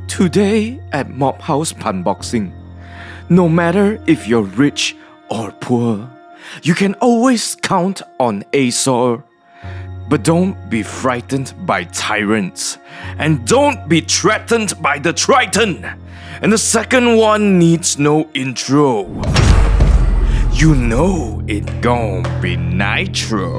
Today at MOBHouse Punboxing, no matter if you're rich or poor, you can always count on Acer. But don't be frightened by tyrants, and don't be threatened by the Triton. And the second one needs no intro. You know it gon' be Nitro.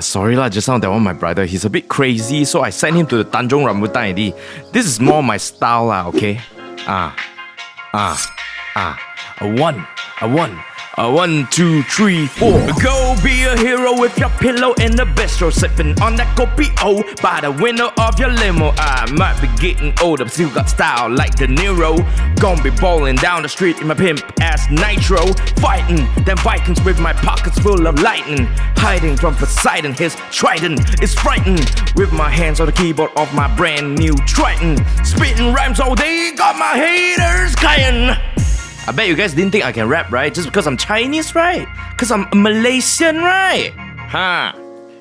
Sorry lah, just now that one my brother, he's a bit crazy, so I sent him to the Tanjong Rambutan already. This is more my style lah, okay? A 1, 2, 3, 4. Go be a hero with your pillow in the bistro, sipping on that kopi-o by the window of your limo. I might be getting older, but still got style like De Niro. Gonna be bowling down the street in my pimp-ass Nitro, fighting them Vikings with my pockets full of lightning, hiding from Poseidon. His Triton is frightened, with my hands on the keyboard of my brand new Triton, spitting rhymes all day, got my haters crying. I bet you guys didn't think I can rap, right? Just because I'm Chinese, right? Because I'm Malaysian, right?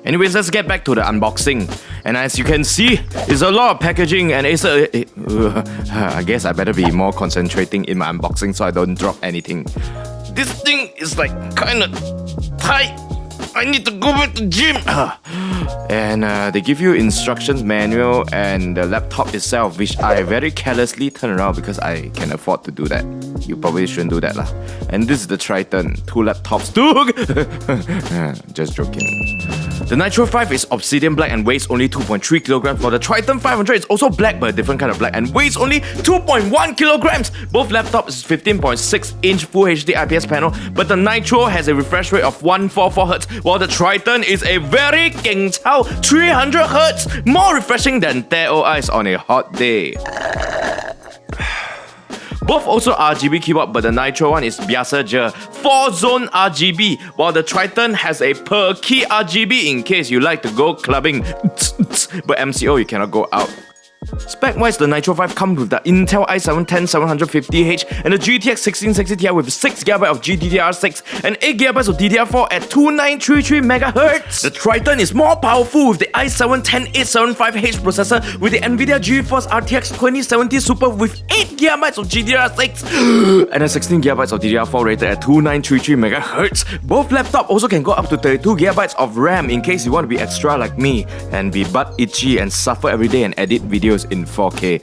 Anyways, let's get back to the unboxing. And as you can see, there's a lot of packaging and Acer... I guess I better be more concentrating in my unboxing so I don't drop anything. This thing is like kinda tight. I need to go back to gym. And they give you instructions manual and the laptop itself, which I very carelessly turn around because I can afford to do that. You probably shouldn't do that lah. And this is the Triton, 2 laptops. Just joking. The Nitro 5 is obsidian black and weighs only 2.3 kilograms, while the Triton 500 is also black but a different kind of black and weighs only 2.1 kilograms. Both laptops is 15.6-inch Full HD IPS panel, but the Nitro has a refresh rate of 144Hz, while the Triton is a very king chao 300Hz, more refreshing than Teo Eyes on a hot day. Both also RGB keyboard, but the Nitro one is biasa je 4-zone RGB, while the Triton has a per key RGB in case you like to go clubbing, but MCO you cannot go out. Spec-wise, the Nitro 5 comes with the Intel i7-10750H and the GTX 1660 Ti with 6GB of GDDR6 and 8GB of DDR4 at 2933MHz. The Triton is more powerful with the i7-10875H processor with the Nvidia Geforce RTX 2070 Super with 8GB of GDDR6 and a 16GB of DDR4 rated at 2933MHz. Both laptops also can go up to 32GB of RAM in case you want to be extra like me and be butt itchy and suffer every day and edit videos in 4K.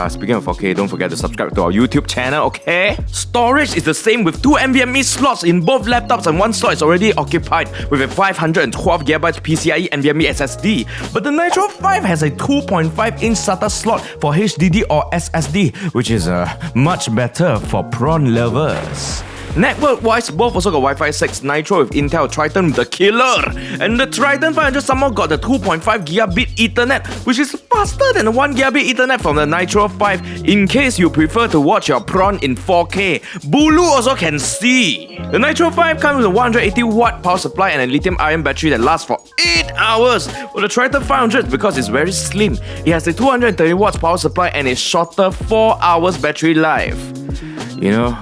Speaking of 4K, don't forget to subscribe to our YouTube channel, okay? Storage is the same with 2 NVMe slots in both laptops, and one slot is already occupied with a 512GB PCIe NVMe SSD. But the Nitro 5 has a 2.5-inch SATA slot for HDD or SSD, which is much better for prawn lovers. Network-wise, both also got Wi-Fi 6 Nitro with Intel, Triton with the killer. And the Triton 500 somehow got the 2.5 gigabit Ethernet, which is faster than the 1 gigabit Ethernet from the Nitro 5 in case you prefer to watch your prawn in 4K. Bulu also can see. The Nitro 5 comes with a 180-watt power supply and a lithium-ion battery that lasts for 8 hours. Well, the Triton 500, because it's very slim, it has a 230 watts power supply and a shorter 4 hours battery life. You know,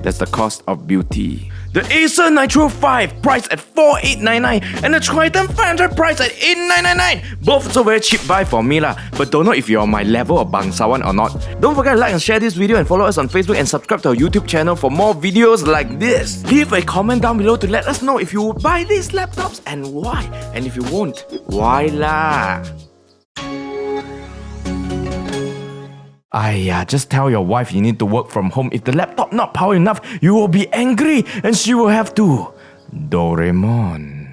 that's the cost of beauty. The Acer Nitro 5 priced at 4899 and the Triton 500 priced at 8999. Both so very cheap buy for me lah, but don't know if you're on my level of bangsawan or not. Don't forget to like and share this video and follow us on Facebook and subscribe to our YouTube channel for more videos like this. Leave a comment down below to let us know if you would buy these laptops and why, and if you won't, why lah. Just tell your wife you need to work from home. If the laptop not power enough, you will be angry and she will have to Doraemon.